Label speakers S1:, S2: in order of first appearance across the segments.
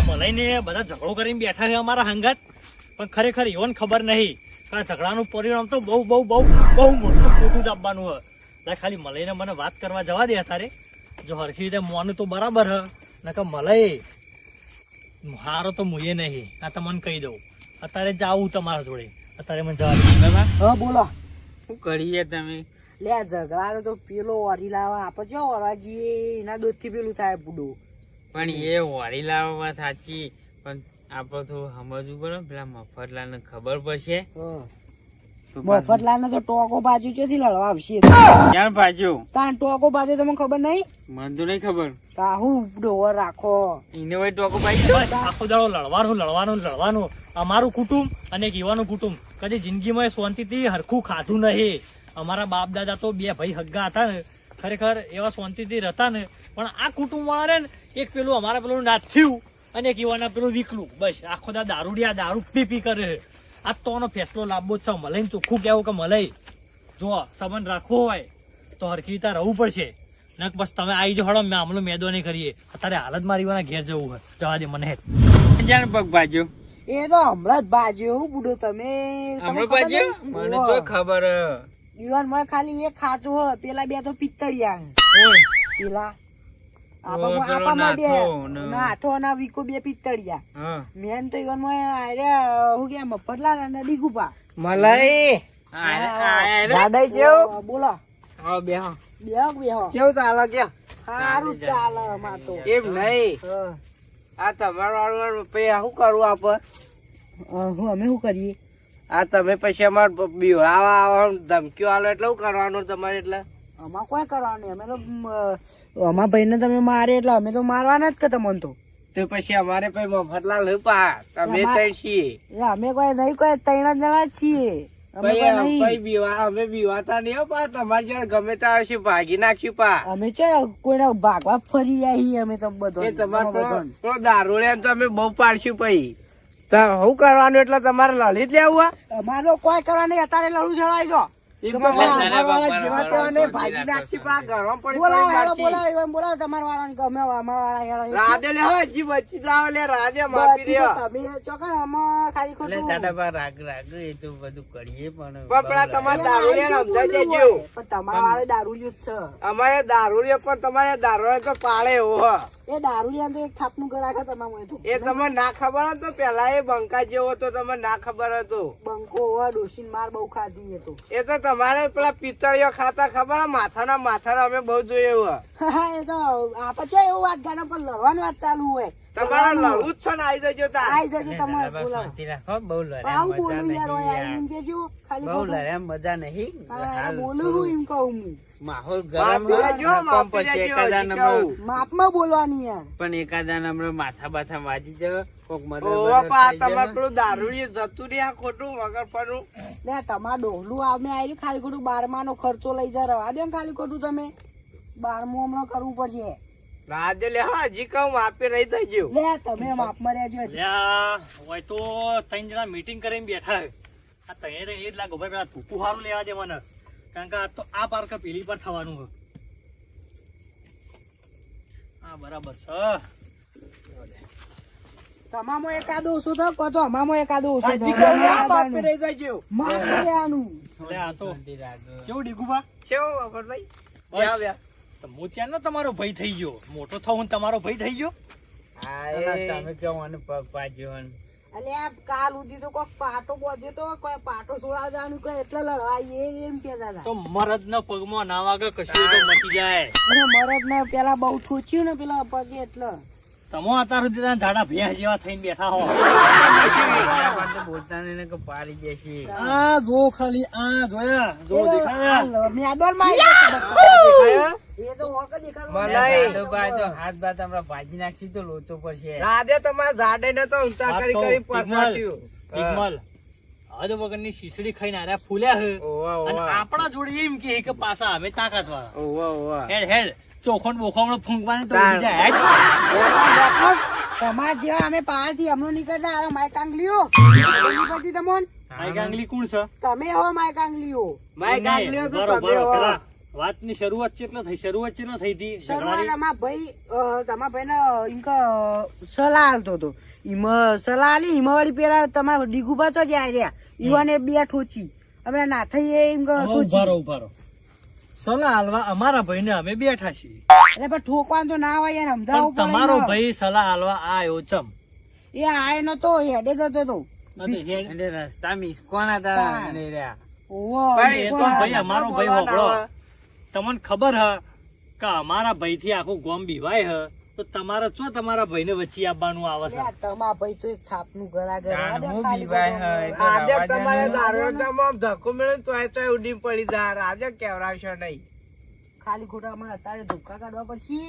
S1: મલાઈને બધા ઝઘડો કરીને બેઠા છે અમારા હંગાત, પણ ખરેખર એવોને ખબર નહીં કે આ ઝઘડાનું પરિણામ તો બહુ બહુ બહુ બહુ મોટું ખોટું જ આપવાનું હોય. એટલે ખાલી મલાઈને મને વાત કરવા જવા દે અત્યારે. જો હરખી રીતે મોનું તો બરાબર હ, નકર મલાઈ હારો તો મુએ નહીં. આ તમને કહી દઉં, અત્યારે જાવું તમારા જોડે. અત્યારે મને જવા દે.
S2: હા બોલો.
S3: શું કરીએ તમે?
S2: લે ઝઘડાનો તો પેલો ઓરી લાવા આપો જો ઓરવાજી એના દૂધથી પેલું થાય બુડો.
S3: પણ એ વાળી લાવવા સાચી, પણ આપડે તો સમજવું પડે, પેલા મફતલાલ ને ખબર પડશે.
S2: મફતલાલ ને તો ટોકો બાજુ ચોથી લડવા આવશે.
S3: ક્યાં બાજુ?
S2: તાન ટોકો બાજુ તમને ખબર નહીં?
S3: મને તો નહીં ખબર.
S2: કાહુ ડોવર રાખો
S3: એને હોય ટોકો પાઈ.
S1: બસ આખો દાડો લડવાનું. અમારું કુટુંબ અને એક યુવાનું કુટુંબ કદી જિંદગીમાં શાંતિથી હરખું ખાધું નહીં. અમારા બાપ દાદા તો બે ભાઈ હગ્ગા હતા ને, ખરેખર એવા શાંતિથી રહેતા ને. પણ આ કુટુંબ વાળા ને એક પેલું અમારા પેલું નાથ્યું અને એક યુવાના પેલું વીકલું. બસ આખો દારૂ પી કરે. આ તો આનો ફેસલો લાવવો જ છે. મલાઈને ચોખ્ખું કેવું કે મલાઈ જો સંબંધ રાખવો હોય તો હરખી રીતે રહેવું પડશે. નક બસ તમે આવી જો હળો આમલો મેદો નહીં કરીએ. અત્યારે હાલત મારી ઘેર જવું હોય. જવા દે મને.
S3: જાણ પગ બાજુ
S2: એ તો હમણાં જ બાજુ એવું બુડો તમે.
S3: હમણાં બાજુ મને તો ખબર.
S2: યુવાન માં ખાલી એક ખાચું હોય, પેલા બે તો પિત્તળિયા. પેલા નાઠો ના વીકો બે પિત્તળિયા. મેન તો યુવાન માં હું કે મફતલાલ અને ડીગુપા
S3: મલાઈ
S2: દાદાઈ જેવું બોલો.
S3: હા બેહો
S2: કેવું ચાલે કે? સારું ચાલે અમાર તો.
S3: એમ નહીં, આ તમારું શું કરવું આપે?
S2: અમે શું કરીએ?
S3: આ તમે પછી અમારે બીવડાવા આવવાનું ધમકીઓ આલો એટલે શું કરવાનું તમારે? એટલે
S2: અમાર કોઈ કરવાનું અમે તો અમારા ભાઈ ને તમે મારે એટલે અમે તો મારવાના જ કે તમને તો.
S3: પછી અમારે પછી મફતલાલ પા તમે ત્રણ છીએ.
S2: અમે કોઈ નહીં, કોઈ 3 જણા જ છીએ.
S3: અમે બીવાતા નહીં પા. તમારે જયારે ગમે ત્યાં આવશે ભાગી નાખ્યું પા.
S2: અમે છે કોઈને ભાગવા ફરી આવી. અમે તો બધો
S3: તમારે દારૂ તો અમે બહુ પાડશું પછી. શું કરવાનું? એટલે તમારે લડી જ લેવું?
S2: અમારે તો કોઈ કરવા નહીં. અત્યારે લડું જણાય જો બોલાવો તમારા વાળા ગમે રાધે લે હજી બચી જાવ લે રાધે માફી દે તમે ચોકન આમાં ખાલી ખોટું
S3: રાગ એ તો બધું કરીએ પણ
S2: તમારે દારૂ લે સમજાઈ દેજો. પણ તમારા વાળે દારૂ જ છે.
S3: અમારે દારૂ લે પણ તમારે દારૂ તો પાળે એવો.
S2: એ દારૂ લે તો એક થાપનું કરાખે તમારે.
S3: એ તમને ના ખબર હતો પેલા? એ બંકા જેવો તો તમને ના ખબર હતો?
S2: બંકો હોવા ડોસીન માર બહુ ખાધી હતો.
S3: એ તો તમારે પેલા પિત્તળીઓ ખાતા ખબર? માથાના અમે બહુ જોયું.
S2: એ તો આપે છે એવું વાત ગાના પણ લડવાની વાત ચાલુ હોય.
S3: તમારે લડવું જ છે ને? આવી જજો.
S2: આવી જજો તમારે.
S3: બહુ લડ્યા મજા નહીં.
S2: બોલું એમ કહું
S3: માહોલ ગરમ
S2: માપમાં બોલવાની યાર.
S3: પણ એકાદા હમણાં માથા બાથા વાજી જાય. પેલું દારૂ જતું રહ્યા ખોટું વગર પડું.
S2: તમારે ડોહલું અમે આવી ખાલી ખોટું 12મા નો ખર્ચો લઈ જા રવા દે ખાલી ખોટું. તમે 12મું હમણાં કરવું પડશે.
S3: રાજે લે હજી કહું માપે રહી જજો.
S2: લે તમે માપમાં રહેજો.
S1: હોય તો 3 જણા મીટિંગ કરીને બેઠા. આ તને એ જ લાગો ભાઈ પેલા ટૂંકું સારું લેવા દે મને. કારણ કે આ તો આ પાર્ક પેલી પર થવાનું છે. હા બરાબર છે.
S2: તમામો એકાદો ઓછો થયો કહો તો અમામો એકાદો ઓછો થયો.
S1: કેવું ડીગુબા? હું ત્યાં નો તમારો ભાઈ થઈ ગયો. મોટો થવું તમારો ભાઈ થઈ ગયો.
S3: તમે કેવાનું પગ પાજો.
S2: અલે આ કાલ ઉધી તો કોઈ પાટો બોધ્યો તો કોઈ પાટો સોળા જવાનું કોઈ એટલે લડવાય એમ કેતા હતા.
S1: તો મરદ ના પગમાં ના વાગે કશું તો મટી જાય.
S2: મરદ ને પેલા બહુ ઠોચ્યું ને પેલા પગે એટલે
S1: તમો અત્યાર સુધી ઝાડા ભેંસ જેવા થઈને બેઠા હો.
S3: બોલતા ને પાડી દેશે.
S1: આ જો ખાલી આ જોયા જો દેખાયા
S2: મેદોલ માં
S3: હાથ બાત હમણાં ભાજી નાખી તો લોચો પડશે. રાધે તમારા ઝાડે ને તો ઊંચા કરી પાછું
S1: હદ વગરની શીસડી ખાઈને આર્યા ફૂલ્યા હે. અને આપણા જોડે એમ કે પાછા અમે તાકાત વાળા. હેડ હેડ ચોખો બોખો ફૂંકવાની તો
S2: તમારા જેવા અમે પહાડ થી હમણાં નીકળતા માય કાંગલીઓ તમોન.
S1: માય કાંગલી કોણ છે?
S2: તમે હો માય કાંગલીઓ.
S3: માય કાંગલીઓ તો
S1: વાતની શરૂઆત ચેટલા થઈ હતી
S2: શરૂઆત
S1: ઝઘડાની?
S2: તમારા ભાઈને ઇનક સલાહ આલતો હતો. ઈમાં સલાહ આલી, ઈમાં વળી પેલા તમારા ડીગુબા તો જાય રહ્યા. ઈવાને બે ઠોચી. અમે ના થઈ એમ
S1: ઉભા રહો. સલાહ હાલવા અમારા ભાઈને અમે બેઠા છીએ,
S2: એટલે પણ ઠોકવાનું તો ના હોય યાર,
S1: પણ
S2: સમજાવવું પડે
S1: તમારો
S2: ને.
S1: ભાઈ સલાહ હાલવા આયો ચમ?
S2: એ આય નતો, હેડે જતો હતો.
S3: એટલે રસ્તા મિસકોના હતા અને રહ્યા.
S2: ઓવો,
S1: પણ એ તો
S2: ઓવો.
S1: ભાઈ અમારો ભાઈ હોભળો. તમને ખબર હ કે અમારા ભાઈ થી આખું ગોમ બીવાય હ, તો તમારે શું તમારા ભાઈને વચ્ચે આવવાનું આવે છે?
S2: લે, તમારા ભાઈ તો એક થાપનું ગળા
S3: જાણ હું
S2: ગળા
S3: બીવાય હે, એ તો
S4: આજે
S3: રવા દે
S4: તમારે
S3: ને.
S4: દારૂ તમામ ધક્કો મળે તોય ઉડી પડી જા. આજે કેવરાવશો નહીં.
S2: ખાલી ખોટા અમારે અત્યારે ધોકા કાઢવા પડશે.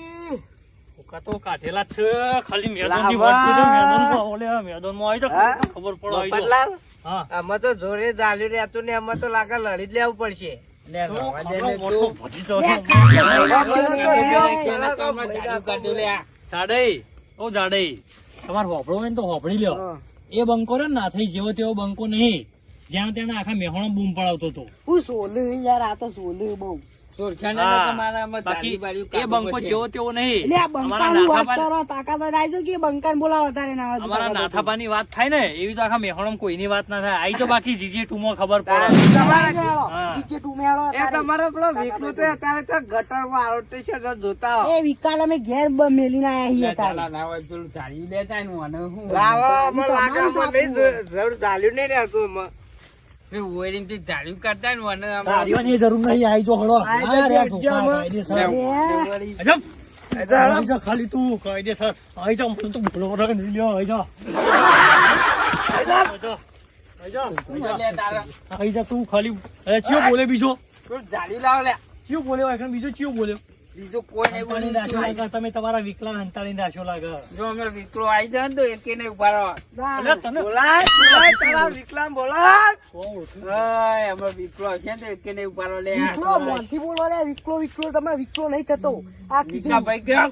S1: ભૂકા તો કાઢેલા જ છે, ખાલી મેદાનની વાત છે, મેદાનમાં ઓલે મેદાનમાં આવી જાય,
S4: હા?
S1: ખબર પડે આવી જાય.
S4: મફતલાલ,
S1: હા,
S4: આમાં તો જોરે ચાલ્યું રહેતું ને એમાં તો લાગે લડી જ લેવું પડશે.
S3: લે, રવા દે
S1: ખાલો
S3: ને
S1: મોટો
S3: તું.
S1: ભતીજો છે.
S3: પેલા તો હમણાં જાડું કાઢ્યું લે આ.
S1: જાડઈ તમારે હોભળો હોય ને તો હોભળી લ્યો. એ બંકો રે ના થઈ જેવો તેવો બંકો નહીં, જ્યાં ત્યાં આખા મેહોણો બૂમ પડાવતો હતો.
S2: હું સોલું યાર, આ તો સોલું બહુ.
S3: સોરખાને
S1: હા,
S3: તો તમારામાં
S1: બાકી
S3: દાઢી
S1: એ
S3: બાળ્યું
S1: બંકો
S3: કાઢવું
S1: જેવો તેવો નહીં.
S2: એટલે આ
S1: અમારા
S2: બંકાનું વાત
S1: નાથાપા-
S2: કરો, તાકાત હોય રાખ્યો કે બંકાને બોલાવો તારે ના હોય તો
S1: અમારા
S2: તાકાત હોય.
S1: નાથાપાની વાત થાય ને એવી તો આખા મેહોણામાં કોઈની વાત ના થાય. આઈ તો બાકી જીજે ટુમો ખબર
S2: તારે
S1: પડે.
S2: મેળો,
S1: હા.
S2: જીજે તું મેળો
S4: એ
S2: તારે.
S4: તમારો પેલો વિકલું તો અત્યારે તો ગટરમાં આરોટે છે તો જોતા હો.
S2: એ વિકાલ અમે ઘેર મેલીને આયા છીએ
S3: લે,
S2: તારે.
S3: ચાલા ના હોય પેલું ધાર્યું લેતા ને અને હું
S4: લાવો, આમાં
S2: તો
S4: લાગે
S2: અમારું
S4: આમાં નહીં જરૂર ચાલ્યું નહીં રહેતું આમાં.
S3: પેલું ઓયરિંગ થી ધાર્યું કાઢતા ને અને આમાં
S1: તારીઓની જરૂર નહીં, આઈ જો હળો.
S2: આઈ
S1: હા,
S2: જજો,
S1: રે, ધોકા
S2: જજો.
S1: કાયદેસર.
S2: એ,
S1: અજબ. આઈ જા ખાલી તું કાયદેસર. આઈ જા, મને તો ભૂલો વગર નહીં લ્યો. આઈ જા. આઈ જા. આઈ જા.
S3: લે તારા
S1: આઈ જા તું ખાલી. અરે ચિયો બોલે બીજો?
S3: પેલું ધાર્યું લાવો લે.
S1: ચિયો બોલ્યો? એકણ બીજો ચિયો બોલ્યો?
S3: બીજું કોઈ નહીં
S1: હંતાળીને રાખ્યો લાગે. તમે તમારા વિકલાંગ હંતાળીને રાખ્યો લાગે.
S3: જો અમે વિકલો આવી જાય ને તો એકે નહીં ઉભા રહો.
S1: અલ્યા તને
S4: બોલાય, બોલાય, તારા વિકલાંગ બોલાય.
S3: ઓય, અમે વિકલો છે ને તો એકે નહીં ઉભા રહો લે.
S2: વિકલો મોંથી બોલો લે, વિકલો તમારે વિકલો નહીં થતો. આ
S3: વિકલા
S2: કીધું.
S3: ભાઈ ગયો.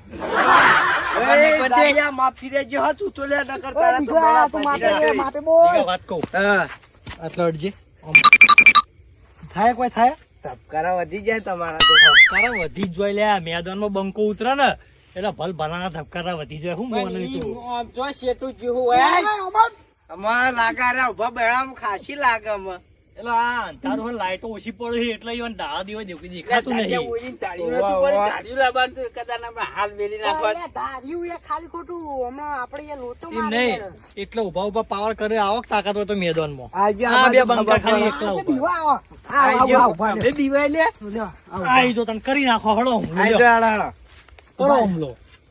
S4: એ દાદિયા માફી દેજો હો, તું તો લે નકર
S2: ઓય,
S4: તારા તો
S2: બીજા
S4: ગળા
S2: તું
S4: ભાંગી
S2: માપે
S4: નાખે.
S2: માપે બોલ.
S1: બીજા વાત કહું.
S4: હા,
S1: આટલો અડજે. થાય કોઈ થાય?
S4: ધબકારા વધી જાય તમારા તો.
S1: ધબકારા વધી જ જોઈ લે. મેદાનમાં બંકો ઉતરે ને એટલે ભલ ભલાના ધબકારા વધી જાય. શું
S3: પણ
S1: બોલવાનું
S3: ઈ
S1: તું?
S3: આમ જો શેઠું જેવું હોય.
S4: અમારે લાગે અરે ઉભા બેડામાં ખાસી લાગે અમે.
S1: એટલે આ અંધારું હોય, લાઈટો ઓછી પડે છે એટલે ઈવન દાડા દિવસ દેખાતું
S3: ધાર્યું
S1: નહીં.
S3: ઓયરીને ધાર્યું નતું પણ ધાર્યું લાવવાનું તો કદાચ આપણે હાલ મેલી નાખવા.
S2: ઓય, ધાર્યું એ ખાલી ખોટું હમણાં આપણે અહીંયા લોચો
S1: એમ
S2: મારે
S1: નહીં
S2: છે.
S1: એટલે ઉભા ઉભા પાવર કરે આવક તાકાત હોય તો મેદાનમાં.
S4: આજે
S1: આ
S4: આ
S1: બે
S4: બાજુ
S1: બંકા
S4: ખબર
S1: ખાલી
S4: પડે.
S1: એકલા
S2: આ
S1: ઉભા.
S2: બીવા આવો. આવો, આવો, આવો,
S3: આપણે દીવાય લે.
S2: લ્યો, આવો.
S1: આઈ જો તને કરી નાખો. હળો હુમલો
S4: આઈ
S1: લ્યો.
S4: જો આડાડો.
S1: કરો હુમલો.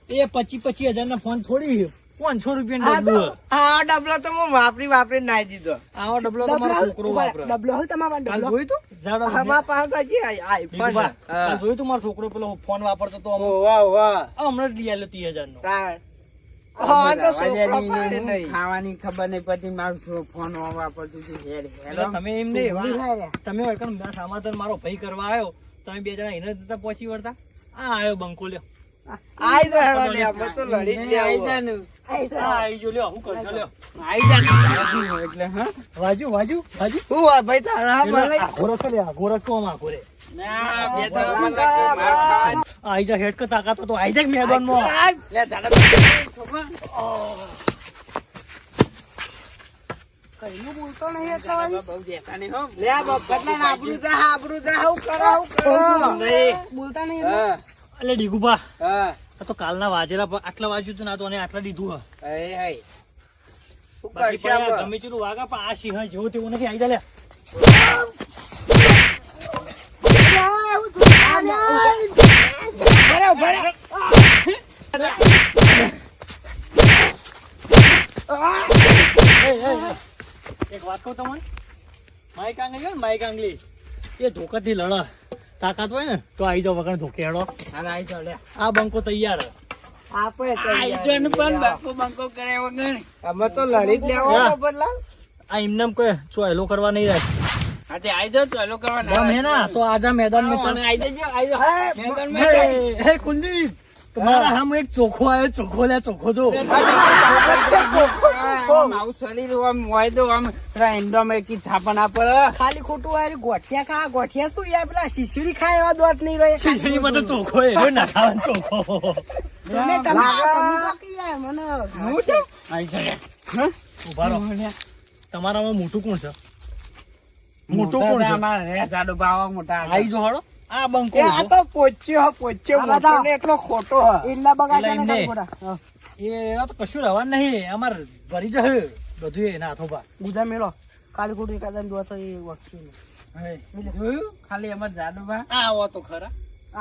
S1: એ 25,000 ના ફોન થોડી 500 રૂપિયા
S4: આ
S1: ડબલું.
S4: તો- આ ડબલો તો હું વાપરી નાઈ દીધો.
S1: આવો ડબલો તો મારો છોકરો વાપરે.
S2: ડબલો હોય તમારા
S1: કાલ
S2: ડબલો.
S1: જોયું તું? જાડો
S4: આમાં પાસે તો હજી આઈફોન
S1: ભીખુભા,
S4: છે.
S1: કાલ જોયું તું મારો છોકરો પેલો ફોન વાપરતો તો
S4: ઓ, વાહ, વાહ.
S1: હમણાં જ લઈ આલ્યો 30,000 નો.
S4: તાર. હા, તો
S3: રવા દે
S4: છોકરો
S3: ની,
S4: પાડે
S3: હું
S4: નહીં.
S3: ખાવાની ખબર નહીં પડતી મારું ફોન વાપરતું હતું. હેડ, હેલો.
S1: એટલે તમે એમ નહીં
S2: ભૂલી ગયા.
S1: તમે હોય કે ના સમાધાન મારો ભાઈ કરવા આવ્યો તમે બે જણા એને નતા પહોંચી વળતા. આ આવ્યો બંકો લ્યો.
S4: આઈ જો હેડો લે, અમે તો લડી જ
S3: આઈ જા
S4: લેવું.
S3: ને.
S2: આઈ જા.
S1: આ આવી જો લ્યો. હું કરશો લ્યો.
S3: આઈ જા ને. રાજી એટલે હા.
S1: વાજુ વાજુ વાજુ.
S4: શું હોય ભાઈ તારા ભલે?
S1: ઘોરક લે ઘોરક તો આમાં ઘોરે.
S3: ના, બે ત્રણ કલાક માર ખાવા.
S1: આઈ જા હેડ કે તાકાત હોય તો આઈ જા મેદાનમાં.
S4: આજ
S3: લે, ઝાડા છોકરા.
S2: કઈનું બોલતો નહીં એટલે વાળી.
S3: બહુ દેખા નહીં હો.
S4: લે મફતલાલ આબરૂ જા, આબરૂ જા. હું કરો.
S1: નહીં.
S2: બોલતા નહીં એટલે.
S4: હા,
S1: એટલે ડીગુભા
S4: હા.
S1: આ તો કાલના વાજેલા પર આટલા વાજ્યું તું ના તો અને આટલા દીધું હ.
S4: હઈ, હઈ. શું
S1: બાકી
S4: કરશે
S1: પણ યાર
S4: આપણે?
S1: ગમે તેટલું વાગા પણ આ સિંહ જેવું તેવું નથી. આઈ જા લે. એક વાત કહું તમને, માઈક આંગળી હોય ને માઈક આંગળી એ ધોકાથી લડે. તાકાત હોય ને તો આઈ જાવ વગર ધોકે હેડો.
S3: હાલ આઈ જાઓ લે.
S1: આ બંકો તૈયાર હે.
S4: આપણે
S3: આઈ
S4: તૈયાર.
S3: જાઓ ને પણ બંકો બંકો કરે વગર.
S4: અમે તો લડી જ લેવો
S1: હા.
S4: મફતલાલ.
S1: આ એમને એમ કોઈ ચોયલો કરવા નહીં રાખ.
S3: હા તે આઈ જાઓ ચાલો કરવા
S1: ગમે હે ના તો આજા મેદાન
S3: અને આઈ જજો આઈ જાઓ
S4: હે,
S3: મેદાનમાં
S1: હે હે કુલદીપ તમારા હામે એક ચોખ્ખો આવ્યો. ચોખ્ખો લે ચોખ્ખો જો.
S3: હા, આમ આવું શરીર આમ હોય તો આમ પેલા એન્ડોમાં કી થાપા ના પડે.
S2: ખાલી ખોટું વાળી ગોઠિયા ખા ગોઠિયા શું યાર પેલા શીશડી ખાય એવા દોટ નહીં રહે
S1: ખીચડીમાં તો ચોખ્ખો એ ના ખાવાનો ચોખ્ખો.
S2: તમે તમે તો કે યાર મને
S3: હું છે? આઈ જાય. હા?
S1: ઉભા રહો. તમારામાં મોટું કોણ છે? મોટું કોણ છે?
S3: અમારે રે જાડો બાવા મોટા
S1: આઈ જો હળો. આ બંકો
S3: એ આ તો પોચ્યો મોટો ને એટલો ખોટો હ.
S2: એટલા બગાડ્યા
S1: એટલે
S2: ને
S1: એમને.
S2: ખોટા
S1: એના તો કશું રહેવાનું નહીં. અમાર ભરી જશે બધું એના હાથો પર.
S2: ગુજા મેલો ખાલી ખોટું એકાદા જોવા તો એ વખશે
S3: જોયું ખાલી અમાર જાડો બા
S1: આવો તો ખરા.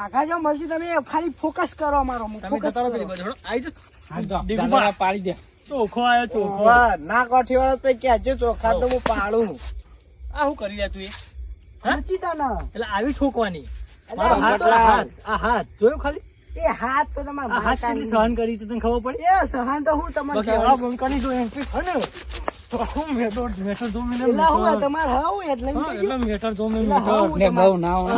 S2: આખા જો મળશે તમે ખાલી ફોકસ કરો અમારો
S1: તમે
S2: ફોકસ
S1: જતા રહો
S2: કરો
S1: પેલી બાજુ હળો. આઈ જો.
S3: દાદા
S1: દીકુભા.
S3: પાડી દે.
S1: ચોખ્ખો આયો ચોખ્ખો.
S4: વાહ, ના કોઠી વાળા તો ક્યાં ચોખા તો હું પાડું.
S1: આ શું કરી રહ્યા તું એ?
S2: સાચી તને
S1: એટલે આવી ઠોકવાની.
S2: એટલે
S1: મારો હાથ તો
S4: આ
S1: હાથ. આ હાથ જોયું ખાલી?
S2: એ હાથ તો
S1: આ
S2: તમારા
S1: હાથ કેટલી સહન કરી છે તને ખબર પડી?
S2: એ સહન તો હું
S1: બાકી
S2: તમારે
S1: આ બંકાની જો એન્ટ્રી થાય ને તો હું મેટર જો મિલે
S2: એટલે હું તમારે હાવ એટલે
S1: હા, એટલે મેટર જો મિલે
S2: એટલે હાવ
S1: મેટર.
S3: ને બહુ ના હોય.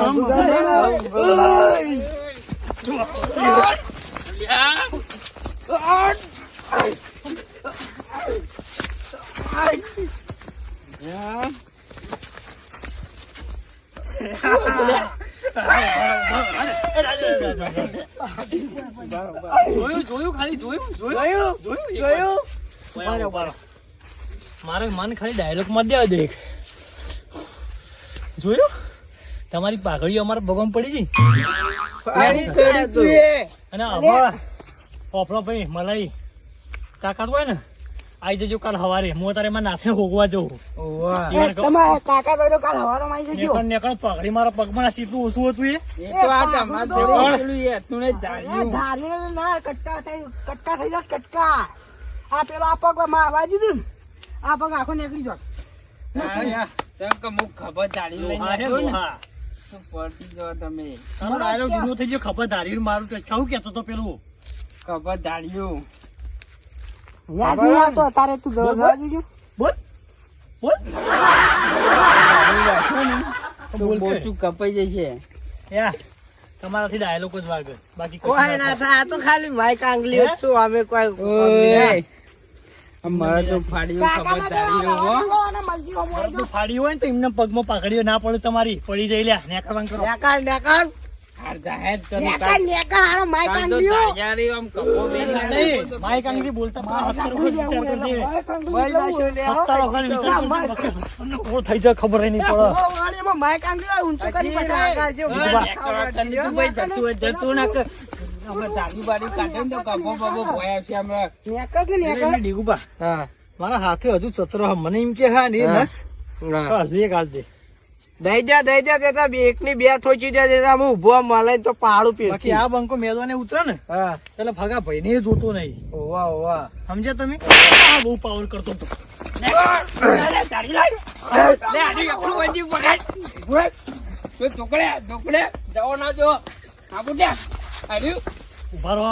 S1: જોયું ખાલી જોયું. ઉભા રહો. મારે મન ખાલી ડાયલોગ માં દેવા દે એક. જોયું તમારી પાઘડીઓ અમારા ભગવાન પડી ગઈ
S3: પાડી કરી તું એ.
S1: અને હવે પોપડો ભાઈ મલાઈ તાકાત હોય ને આઈ જજો કાલ સવારે હું તારે મારા નાથે હોગવા જવું.
S3: ઓવા.
S1: ઈ મને કહો.
S2: તમારા કાકા ભાઈ કાલ હવારમાં આવી જજો
S1: નેકળ પાઘડી મારા પગમાં સીટલું ઓછું હતું એ.
S3: એ તો આ તમાર જેવું પેલું એ તું ને
S2: એ
S3: જાણ્યું.
S2: ધારીને ના કટકા થઈ જાય કટકા આ પેલો આ પગ માં આવાજી દઉં આ પગ આખો નીકળી જાય
S3: તેમ કે મુખ ખબર ચાલી લઈને
S1: આ હે
S3: આવ્યો ને,
S1: લોહા.
S3: તો પડી જાઓ તમે.
S1: તારો ડાયલોગ જુદો થઈ ગયો. ખબર ધારી મારું તો કેવું કેતો તો પેલું
S3: ખબર ચાલ્યું.
S2: યાદ નહીં આવતો તારે તું
S1: બોલ,
S2: જવા દીજો
S1: બોલ બોલ
S3: તો
S1: બોલ કે.
S3: બોચું કપાઈ જશે.
S1: યા તમારાથી ડાયલોગ જ વાગે બાકી કશું
S4: કોઈ
S1: ના
S4: ના
S1: થાય.
S4: થાય. આ તો ખાલી માઈક આંગળી જ છું. અમે કોઈ
S3: ઓય. અમારે તો ફાડ્યું
S2: કાકા
S3: ખબર ચાલ્યું હો.
S2: અને મરજી હો મોય
S1: બધું ફાડ્યું હોય ને તો એમને પગમાં પાઘડીઓ ના પડે તમારી પડી જઈ લ્યા નેકળવાન કરો.
S4: નેકાળ નેકાળ.
S3: હાર જાહેર કરો.
S2: નેકા નેકા હારો માઈક
S3: કાલ તો
S2: આંગળીઓ
S3: જાયારી આમ કપો બેરી
S1: નહીં, માઈક આંગળી બોલતા પહેલા 17 વખત વિચાર કરજે.
S4: ભાઈ નાખ્યો લે, હો.
S1: 17 વખત વિચાર કરજે. શું થઈ જાય ખબર ય નહીં પડે.
S2: માઈક આંગળીઓ ઊંચું કરી
S4: હજી
S2: પટાય.
S4: નાકા જેવું.
S3: ઓય, નેકળવા તને તું ભાઈ જતું હોય જતું ના કર. અમે દાદી બારી કાઢે ને તો કપો બપો ભોયા છે હમણાં.
S2: નેકળ કે નેકળ
S1: એટલે ડીગુબા,
S4: હા.
S1: મારા હાથે હજુ ચતરો મને એમ કે હા ને એ
S4: હા.
S1: નસ
S4: હા.
S1: હજુ એક હાલ દે.
S4: દઈ દે દેતા એકની બે ઠોચી દે દેતા હું ઉભો મળે તો પાડું
S1: બાકી
S4: પીરથી.
S1: આ બંકો મેદવાને ઉતરે ને
S4: હા.
S1: એટલે ભગા ભાઈ ને જોતો નહીં.
S4: ઓવા ઓવા.
S1: સમજ્યા તમે? આ બહુ પાવર કરતો હતો.
S3: અરે, તારી લાઈ. લે, આની એકલું વંજી પકડ. ઉભો. તું ઢોકળે, જાઓ ના જો. આબુ દે. આર્યું.
S1: ઉભા રહો.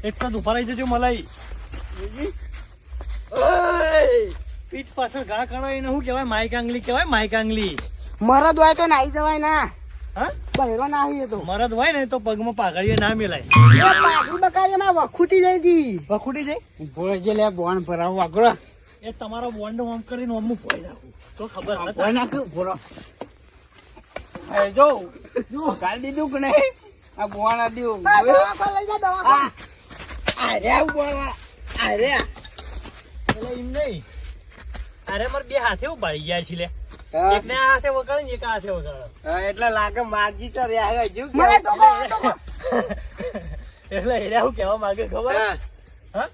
S1: એક જ ઉભા રહી જજો મલાઈ. પીઠ પાછળ ઘા કાઢો એને શું કહેવાય? માઈક આંગળી કહેવાય. માઈક આંગળી.
S2: મરદ હોય તો નાઈ જવાય ના
S1: હા,
S2: બહેરો ના હોય તો
S1: મરદ હોય ને તો પગમાં પાઘડીએ ના મેલાય.
S2: એ પાઘડી બકાડીમાં વખૂટી જઈ હતી
S1: વખૂટી જાય
S3: ઉભો રહેજે લે, બોન ભરાવું આગળ.
S1: એ તમારો બોન્ડ ઓમ કરીને ઓમ પોઈ નાખું તો ખબર
S3: ભોય
S1: હતા.
S3: નાખ, ઉભો રહો. એ જો કાઢી દીધું કે નહીં? આ બોન આડ્યું.
S2: દવાખાને લઈ જા દવાખાને.
S4: આર્યા ઉભો રહો. આર્યા.
S1: એટલે એમ નહીં. અરે મારે બે હાથે ઉપાડી ગયા છે લે.
S4: હા.
S1: એકને આ હાથે વગાડે ને એક આ હાથે વગાડે.
S4: હા, એટલે લાગે મારજી તો રહ્યા હજુ
S2: મને
S4: કેવું?
S2: ટોકો, ટોકો.
S1: એટલે એને શું કહેવા માંગે ખબર?
S4: હા.
S1: હા?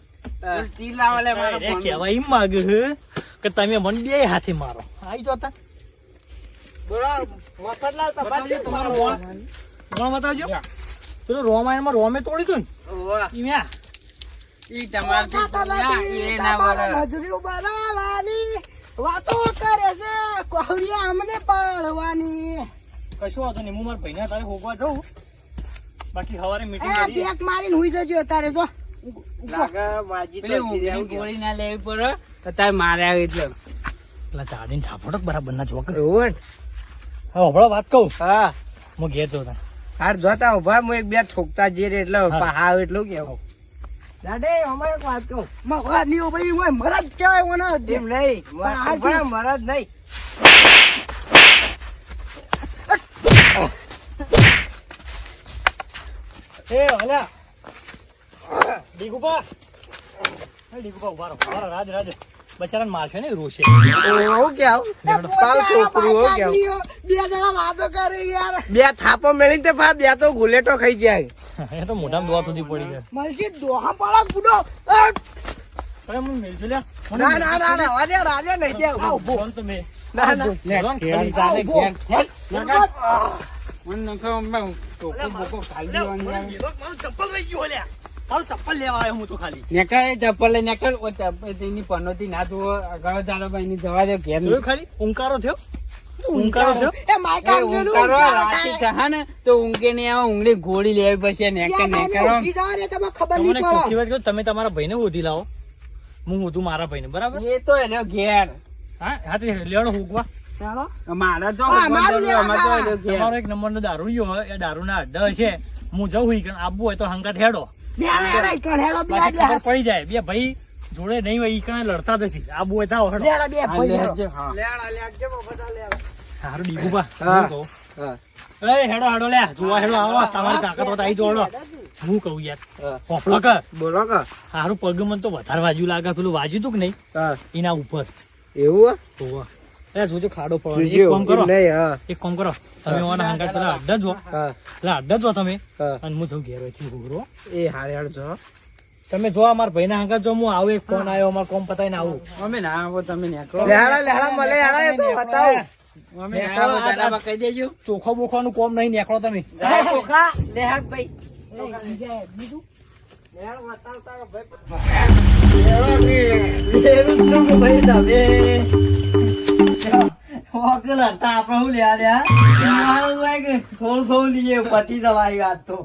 S4: હા.
S3: ચીલ આવે લે મારો
S1: એને
S3: ફોન.
S1: કહેવા એમ માંગે છે કે તમે મને બે હાથે મારો. આવી જતા
S4: બોલો, મફતલાલ
S1: બતાવજો
S4: તમારે
S1: તમારો બોન્ડ. કોણ બતાવજો?
S3: જા.
S1: પેલો રોમાયણમાં રોમે તોડી તું ને
S4: ઓવા.
S1: ઈ મ્યા.
S3: ઈ તમારથી
S2: કાકા
S3: ના,
S2: નથી,
S3: એ ના
S2: તમારે
S3: વળે.
S2: મજૂરી બનાવવાની વાતો કરે છે કોહરિયા અમને પાડવાની
S1: કશું વાંધો નહીં. હું મારા ભાઈને તારે હોગવા જાઉં. બાકી સવારે મીટિંગ
S2: એ
S1: કરીએ.
S2: બેક મારીને હુઈ જજો અત્યારે જો
S4: લાગે મારજી તો
S3: પેલી
S4: હજી
S3: ઊંઘની
S4: રહ્યા
S3: ગોળી ના લેવી પડે તો તારે મારે આવે એટલે.
S1: પેલા ચાડીને છાપોટો બરાબર ના જોક.
S4: એવું ને?
S1: હવે હમણાં વાત કહું.
S4: હા.
S1: હું ઘેર જઉં તાર.
S4: હાર જોતા ઉભા હું એક બે ઠોકતા જઈએ એટલે
S1: હા.
S4: પહાવ એટલું કેવું. દાડે અમે એક વાત કહું
S2: મગજ નહીં ભાઈ હોય મરદ કહેવાય ઓને
S4: એમ નહીં
S2: આ
S4: મરદ નહીં
S1: એ અલ્યા ડીગુબા ઉભા રહો રાજ બચારાને મારશે ને રોશે
S4: હું કેવું પાવ છોકરું હું કેવું
S2: બે જણા વાતો કરે યાર
S4: બે થાપો મેળી તે ભા બે તો ગુલેટો ખાઈ ગયા
S1: એ તો મોઢામાં દોવા સુધી પડી જાય
S2: મરજી દોહા પાડા ગુડો
S1: અરે હું મેલજો લ્યા
S4: ના ના ના ના વાજે રાજા નહીં દે
S1: ઉભો ફોન તો મેં
S4: ના ના
S1: ફોન ખાલી
S3: તારે
S1: ઉભો.
S3: ઘેર મને નખો ટોકો બોકો ખાલી દેવાની
S1: મારું ચપ્પલ રહી ગયું અલ્યા મારું ચપ્પલ લેવા આવ્યો હું તો ખાલી
S3: નેકળ ચપ્પલ નેકળ ઓ ચપ્પલ તેની પનોતી ના તો આગળ ચાલો ભાઈ ની જવા દે ઘેર
S1: જોયું ખાલી ઊંકારો થયો ઊંકારો થયો
S2: એ માયકા
S3: એ ઊંઘારો રાતી થા ને તો ઊંઘે નહીં આવે ઊંઘની ગોળી લેવી પડશે નેકળ નેકળ
S2: તમને ખબર
S1: તમને
S2: નહીં
S1: ચોખ્ખી
S2: પડે
S1: વાત કહું તમે તમારા ભાઈને શોધી લાવો હું શોધું મારા ભાઈને બરાબર
S3: એ તો એનો ઘેર
S1: હા તે લેવાનો હુકવા
S2: ચાલો
S3: મારા તો
S2: હા, મારું
S3: અમે તો એનો ઘેર
S1: તમારો એક નંબરનો દારૂડિયો હોય એ દારૂના અડ્ડા છે હું જઉં ઈ કણ આબુ હોય તો હંગાત હેડો
S2: લેડા કણેડો
S1: બાકી
S2: બિલા
S1: ખબર પડી જાય બે ભાઈ જોડે નહીં હોય ઈ કણ લડતા જ હશે આબુ હોય તો હેડો
S2: લેડા બે
S3: હા,
S2: ભાઈ
S3: લેજો, હા.
S4: લેડા લેજો બધા લેડા
S1: સારું ડીગુબા
S4: હા.
S1: હું કહું
S4: હા
S1: એ હેડો લે જોવા હેડો આવો તમારી તાકાત હોય તો આઈ જોડો હું કહું યાર
S4: હા.
S1: પોપડો કર
S4: બોલો કે
S1: સારું પગ મને તો વધારે વાજ્યું લાગે પેલું વાજ્યું તું કે નહીં
S4: હા
S1: એના ઉપર
S4: એવું
S1: હોવા એટલે જોજો ખાડો પડવાનો એક
S4: જોજો,
S1: કામ કરો
S4: નહીં હા
S1: એક કામ કરો તમે ઓના હંગાત પેલા અડ્ડા જો
S4: હા
S1: પેલા અડ્ડા જો તમે
S4: હા
S1: અને હું જઉં ઘેર હોયથી ઘૂરો
S4: એ હારે હાર જો
S1: તમે જો અમારા ભાઈના હંગાત જો હું આવું એક ફોન આવ્યો અમારે કોમ પતાઈને આવું
S3: અમે ના આવો તમે નેકળો
S4: લેડા લેડા મળે યાર એ તો બતાવ
S3: અમે ના આવો જરા કહી દેજો
S1: ચોખ્ખો બોખવાનું કોમ નહીં નીકળો તમે
S4: જય કોકા લેહાટ ભાઈ
S2: બીજું
S4: લેહાટ બતાવ તારો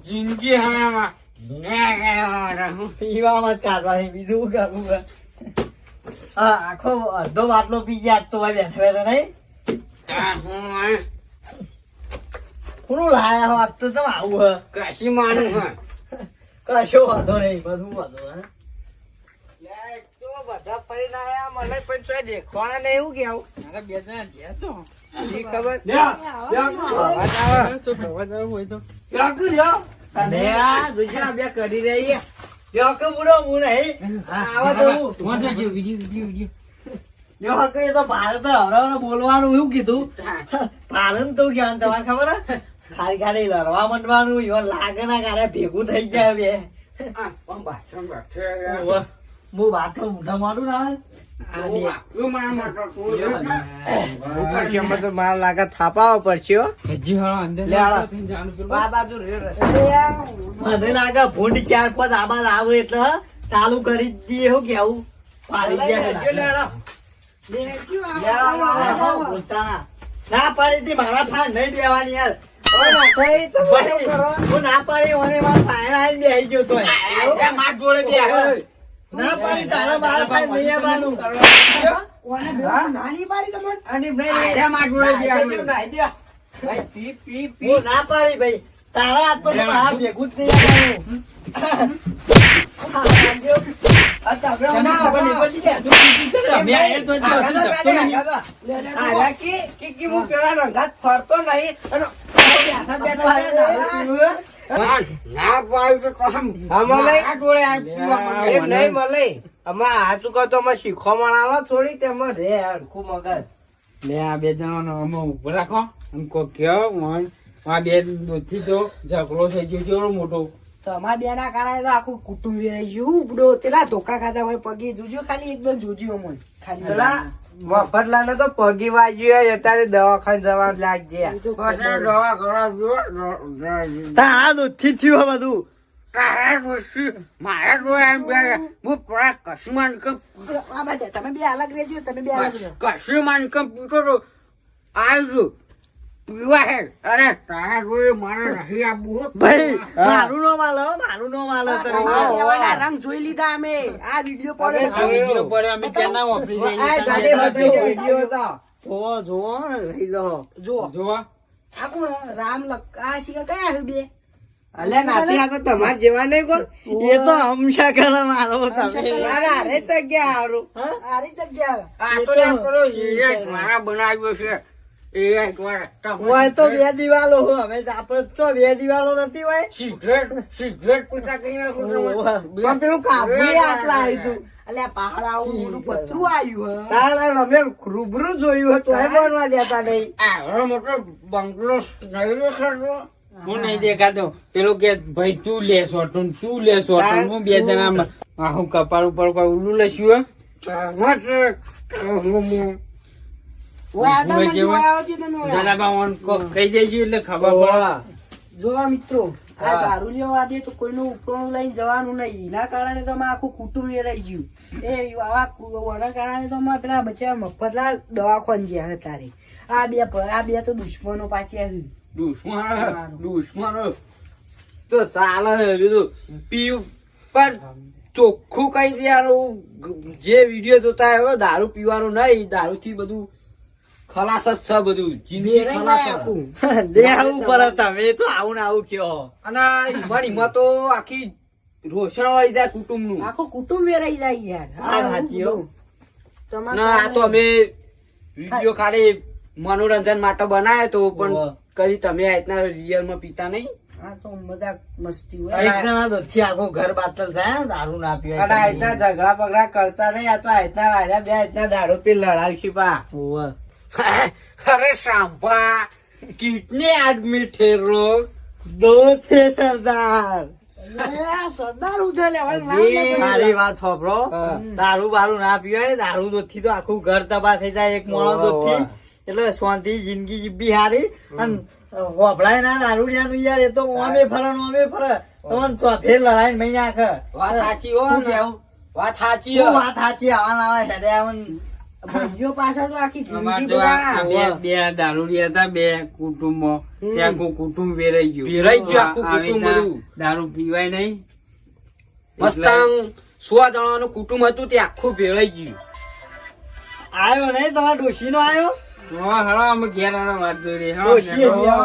S3: જિંદગી હામાં
S2: આખો અડધો બાટલો પી ગયા તો બેઠા બેઠા નહીં કોનું લાયા હો આજ તો ચમ આવું હે
S3: કશી માનું હા
S2: કશો વાંધો નહીં બધું વાંધો હે
S4: તો બધા ફરીને આયા મને પણ ચોય દેખવાના ને એવું કેવું
S3: મારા બે જણા જ્યાં તો
S4: શી ખબર
S3: તો ફરવા જવું હોય તો
S2: અને આ દુનિયા બે કરી રહી છે યો કે બુડો હું નહીં આવા તો હું
S3: વાંચો જો વિડીયો
S2: યો કે એ તો ભારત હરાવને બોલવાનું એવું કીધું ભારત તો જ્ઞાન તમારે ખબર હે ખાલી ખાલી લડવા માંડવાનું યો લાગે ના કારે ભેગું થઈ જાય બે હું બાટલો મોઢા માંડું ના
S4: તો મારા લાગે થાપાવા પડશે હો.
S2: આ બાજુ મને લાગે ભૂંડ 4-5 આબાદ આવે એટલે ચાલુ કરી દઈએ હું કેવું પાડી ગયા ના પાડી હતી મારા ફાન નહીં દેવાની યાર હું ના પાડી મને મારા ફાયર આવીને બેસી ગયો તો ના પાડી તારા મારા ફાન નહીં આવવાનું નાની પાડી તમને
S4: અને ભાઈ
S2: હું ના પાડી ભાઈ તારા હાથ પર મારા ભેગું જ નહીં
S4: ફરતો નહીં નહીં મળે અમારે હાચું કહો તો અમે શીખવા મળે થોડી તેમાં રે હરખું મગજ
S3: લે આ બે જણાનો અમે ઉભો રાખો એમ કો કયો આ બે દોથી તો ઝઘડો થઈ ગયો છે મોટો
S2: તમારા બે ના કારણે તો આખું કુટુંબ રહી ગયું બડો તેલા ધોકા ખાતા હોય પગે જોજો ખાલી એકદમ જોજો અમોય ખાલી
S4: પેલા મફતલા ને તો પગી વાગ્યું અત્યારે દવાખાને જવા લાગજે દવા કરવા
S2: તારા દૂધથી જ થયું બધું આ બાજુ તમે બે અલગ રહેજો તમે બે અલગ રહો ભાઈ મારું નો માલો તમારા દેવાના રંગ જોઈ લીધા અમે આ વિડિયો
S3: આ વિડીયો પર અમે ક્યાંના વાપરી રહીએ
S2: જોવો રહી જાઓ જો
S3: જોવા
S2: આ કોણ રામ આ શીખા કયા છે બે
S4: અલ્યા નાથી આ તો તમારે જેવા નહીં કોઈ
S2: એ તો હમશા કરે મારો તમે
S4: અરે જગ્યા હારું
S2: આરી જગ્યા
S3: આ તો યાર પેલો AI દ્વારા બનાવ્યો છે AI દ્વારા
S2: હોય તો બે દિવાલો હોય હવે તો આપણે તો બે દિવાલો નથી હોય
S3: સિગરેટ પીતા કઈ નાખું
S2: પણ પેલું કાબુ આટલા આવ્યું હતું
S4: અલ્યા પહાડ આવું મોટું પથરું આવ્યું હે
S2: તાણ અમે રૂબરૂ જોયું હતું એ બનવા દેતા નહીં
S3: આ મોટો બંગલો નહીં દેખાતો હું નહીં દેખાતો પેલો કે ભાઈ તું લેશો તું લેશો હું બે જણા આહું કપાળ ઉપર કોઈ ઉલ્લું લસ્યું કહી દેજો એટલે ખબર પડે
S4: જોવા મિત્રો આ દારૂ લેવા દે તો કોઈનું ઉપકરણ લઈને જવાનું નહીં એના કારણે તો અમારે આખું કુટુંબ વેરાઈ ગયું એના કારણે તો અમારે પેલા બચ્ચા મફતલાલ દવાખાન જ્યાં તારે આ બે તો દુશ્મનો પાછી આવી
S3: દુશ્મનો તો ચાલે બીજું પીવું પણ ચોખ્ખું કઈ દે જે વિડીયો જોતા હોય દારૂ પીવાનું નહીં દારૂ થી બધું ખલાસ જ છે બધું જિંદગી ખલાસ
S2: લે આવું પર તમે તો આવું ને આવું કયો
S3: અને ઈમાન તો આખી રોશન વાળી જાય કુટુંબ નું
S4: આખું કુટુંબ વેરાઈ જાય યાર
S2: હા, સાચી હો.
S3: ના આ તો અમે વિડીયો ખાલી મનોરંજન માટે બનાવ્યો તો પણ
S2: વાહ.
S3: કરી તમે આ રીતના રિયલ માં પીતા નહીં
S4: આ તો મજાક મસ્તી હોય
S2: એક જણા તો થી આખું ઘર બાતલ થાય ને દારૂ ના પીવાય
S4: અને આ રીતના ઝઘડા બગડા કરતા નહીં આ તો આ રીતના વાળા બે રીતના દારૂ પી લડાવશી પા
S2: ઓવે.
S3: અરે સાંભા કિતને આદમી थे लोग
S2: દો છે સરદાર
S4: સરદાર ઉજે લેવા
S2: મારી વાત સાંભળો દારૂ બારૂ ના પીવાય દારૂ દોથી તો આખું ઘર તબાહ થઈ જાય એક માણસ દોથી એટલે શાંતિ જિંદગી જીવવી હારી અને હોભળાય ના દારૂ નું યાર એ તો ઓમે ફરે ને ઓમે ફરે તમને ચોથે લડાઈ મહી નાખે
S3: વાત સાચી હો
S2: શું
S3: ને?
S2: કેવું?
S3: વાત સાચી
S2: શું
S3: હો.
S2: વાત સાચી આવા ના આવે હેડે આવે ને.
S4: ભાઈઓ પાછળ તો આખી
S3: અમાર
S4: જિંદગી
S3: તો આ
S4: બધા
S3: બે દારૂડિયા હતા બે કુટુંબો ત્યાં આખું કુટુંબ વેરાઈ ગયું વેરાઈ ગયું આખું કુટુંબ બધું દારૂ પીવાય નહીં મસ્તાંગ 100 જણાનું કુટુંબ હતું તે આખું ભેળાઈ ગયું
S2: આવ્યો નહીં તમારા ડોશી નો આવ્યો
S3: હા અમે ઘેર વાત જોઈ રહી
S2: ડોશી